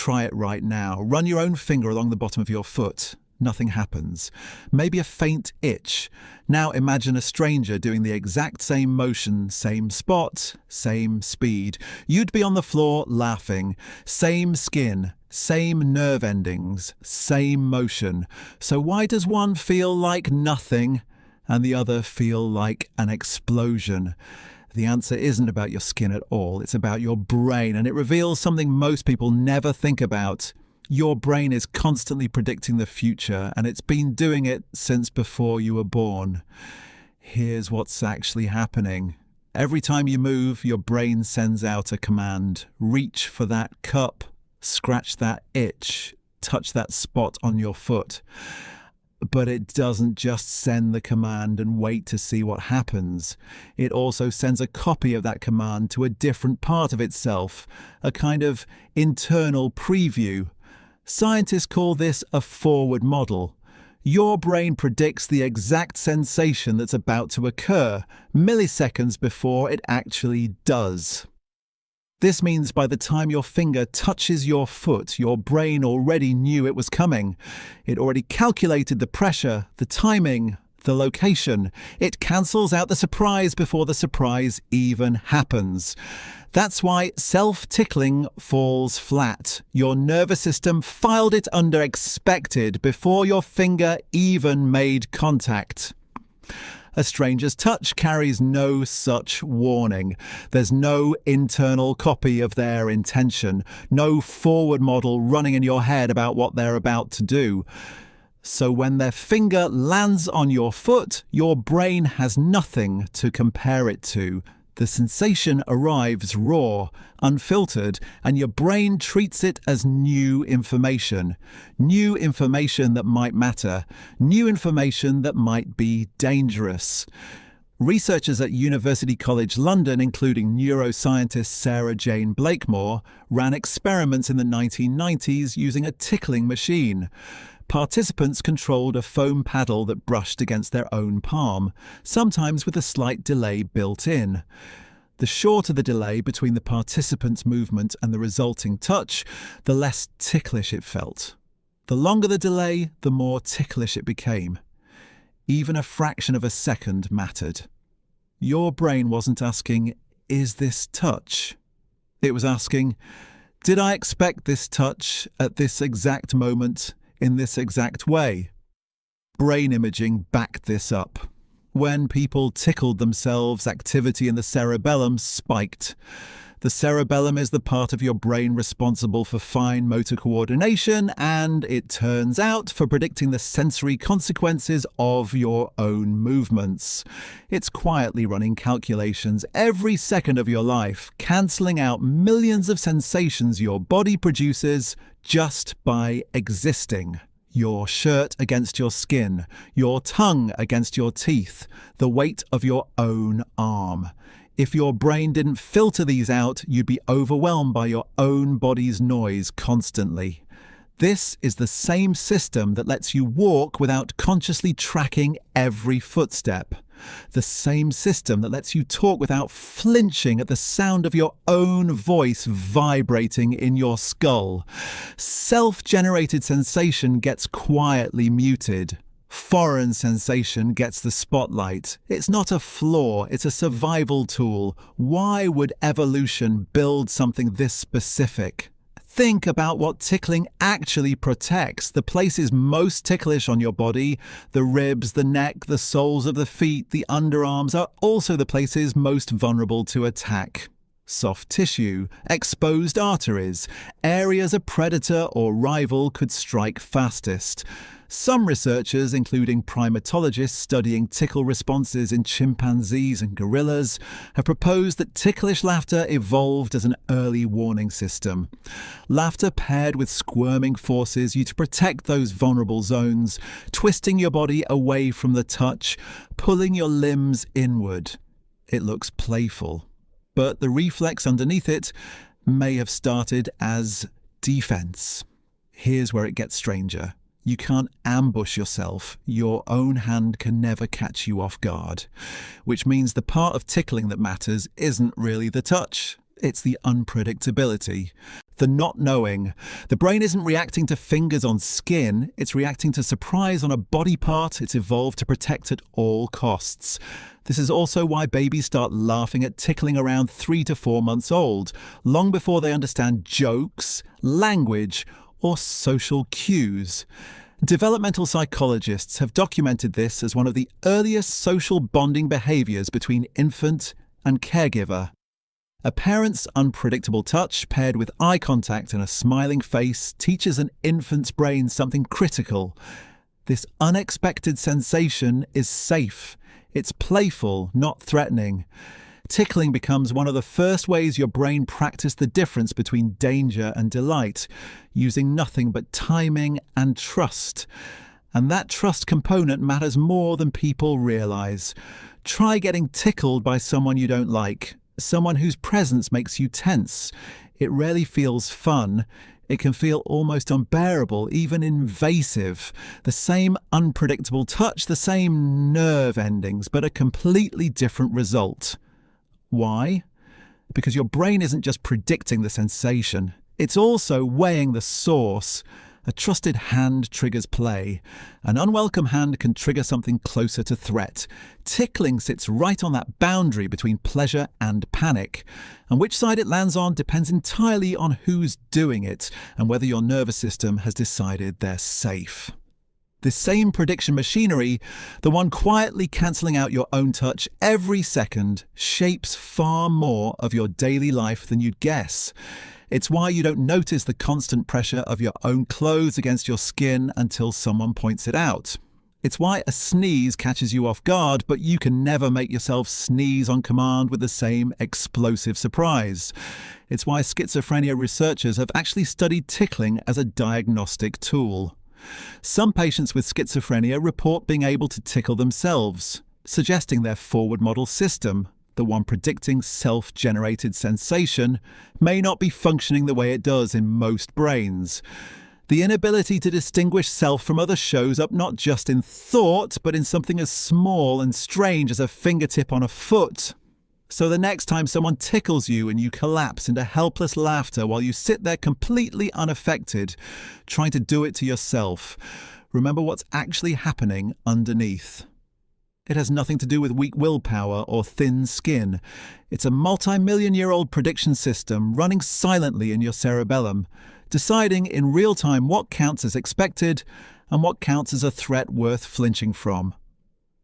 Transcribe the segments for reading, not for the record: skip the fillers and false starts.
try it right now. Run your own finger along the bottom of your foot. Nothing happens. Maybe a faint itch. Now imagine a stranger doing the exact same motion, same spot, same speed. You'd be on the floor laughing. Same skin, same nerve endings, same motion. So why does one feel like nothing and the other feel like an explosion? The answer isn't about your skin at all. It's about your brain, and it reveals something most people never think about. Your brain is constantly predicting the future, and it's been doing it since before you were born. Here's what's actually happening. Every time you move, your brain sends out a command. Reach for that cup, scratch that itch, touch that spot on your foot. But it doesn't just send the command and wait to see what happens. It also sends a copy of that command to a different part of itself, a kind of internal preview. Scientists call this a forward model. Your brain predicts the exact sensation that's about to occur, milliseconds before it actually does. This means by the time your finger touches your foot, your brain already knew it was coming. It already calculated the pressure, the timing, the location. It cancels out the surprise before the surprise even happens. That's why self-tickling falls flat. Your nervous system filed it under expected before your finger even made contact. A stranger's touch carries no such warning. There's no internal copy of their intention, no forward model running in your head about what they're about to do. So when their finger lands on your foot, your brain has nothing to compare it to. The sensation arrives raw, unfiltered, and your brain treats it as new information. New information that might matter. New information that might be dangerous. Researchers at University College London, including neuroscientist Sarah Jane Blakemore, ran experiments in the 1990s using a tickling machine. Participants controlled a foam paddle that brushed against their own palm, sometimes with a slight delay built in. The shorter the delay between the participant's movement and the resulting touch, the less ticklish it felt. The longer the delay, the more ticklish it became. Even a fraction of a second mattered. Your brain wasn't asking, "Is this touch?" It was asking, "Did I expect this touch at this exact moment, in this exact way?" Brain imaging backed this up. When people tickled themselves, activity in the cerebellum spiked. The cerebellum is the part of your brain responsible for fine motor coordination and, it turns out, for predicting the sensory consequences of your own movements. It's quietly running calculations every second of your life, cancelling out millions of sensations your body produces just by existing. Your shirt against your skin, your tongue against your teeth, the weight of your own arm. If your brain didn't filter these out, you'd be overwhelmed by your own body's noise constantly. This is the same system that lets you walk without consciously tracking every footstep. The same system that lets you talk without flinching at the sound of your own voice vibrating in your skull. Self-generated sensation gets quietly muted. Foreign sensation gets the spotlight. It's not a flaw, it's a survival tool. Why would evolution build something this specific? Think about what tickling actually protects. The places most ticklish on your body, the ribs, the neck, the soles of the feet, the underarms, are also the places most vulnerable to attack. Soft tissue, exposed arteries, areas a predator or rival could strike fastest. Some researchers, including primatologists studying tickle responses in chimpanzees and gorillas, have proposed that ticklish laughter evolved as an early warning system. Laughter paired with squirming forces you to protect those vulnerable zones, twisting your body away from the touch, pulling your limbs inward. It looks playful, but the reflex underneath it may have started as defense. Here's where it gets stranger. You can't ambush yourself. Your own hand can never catch you off guard. Which means the part of tickling that matters isn't really the touch. It's the unpredictability, the not knowing. The brain isn't reacting to fingers on skin, it's reacting to surprise on a body part it's evolved to protect at all costs. This is also why babies start laughing at tickling around 3 to 4 months old, long before they understand jokes, language, or social cues. Developmental psychologists have documented this as one of the earliest social bonding behaviours between infant and caregiver. A parent's unpredictable touch paired with eye contact and a smiling face teaches an infant's brain something critical. This unexpected sensation is safe. It's playful, not threatening. Tickling becomes one of the first ways your brain practices the difference between danger and delight, using nothing but timing and trust. And that trust component matters more than people realise. Try getting tickled by someone you don't like, someone whose presence makes you tense. It rarely feels fun. It can feel almost unbearable, even invasive. The same unpredictable touch, the same nerve endings, but a completely different result. Why? Because your brain isn't just predicting the sensation, it's also weighing the source. A trusted hand triggers play. An unwelcome hand can trigger something closer to threat. Tickling sits right on that boundary between pleasure and panic. And which side it lands on depends entirely on who's doing it and whether your nervous system has decided they're safe. This same prediction machinery, the one quietly cancelling out your own touch every second, shapes far more of your daily life than you'd guess. It's why you don't notice the constant pressure of your own clothes against your skin until someone points it out. It's why a sneeze catches you off guard, but you can never make yourself sneeze on command with the same explosive surprise. It's why schizophrenia researchers have actually studied tickling as a diagnostic tool. Some patients with schizophrenia report being able to tickle themselves, suggesting their forward model system, the one predicting self-generated sensation, may not be functioning the way it does in most brains. The inability to distinguish self from others shows up not just in thought, but in something as small and strange as a fingertip on a foot. So the next time someone tickles you and you collapse into helpless laughter while you sit there completely unaffected, trying to do it to yourself, remember what's actually happening underneath. It has nothing to do with weak willpower or thin skin. It's a multi-million-year-old prediction system running silently in your cerebellum, deciding in real time what counts as expected and what counts as a threat worth flinching from.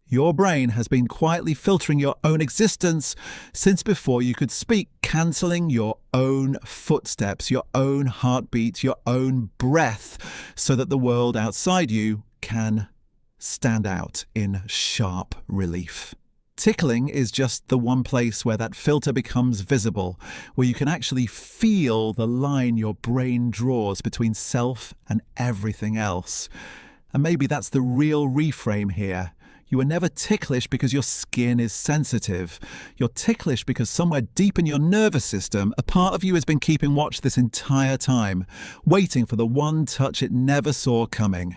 Your brain has been quietly filtering your own existence since before you could speak, cancelling your own footsteps, your own heartbeat, your own breath, so that the world outside you can stand out in sharp relief. Tickling is just the one place where that filter becomes visible, where you can actually feel the line your brain draws between self and everything else. And maybe that's the real reframe here. You are never ticklish because your skin is sensitive. You're ticklish because somewhere deep in your nervous system, a part of you has been keeping watch this entire time, waiting for the one touch it never saw coming.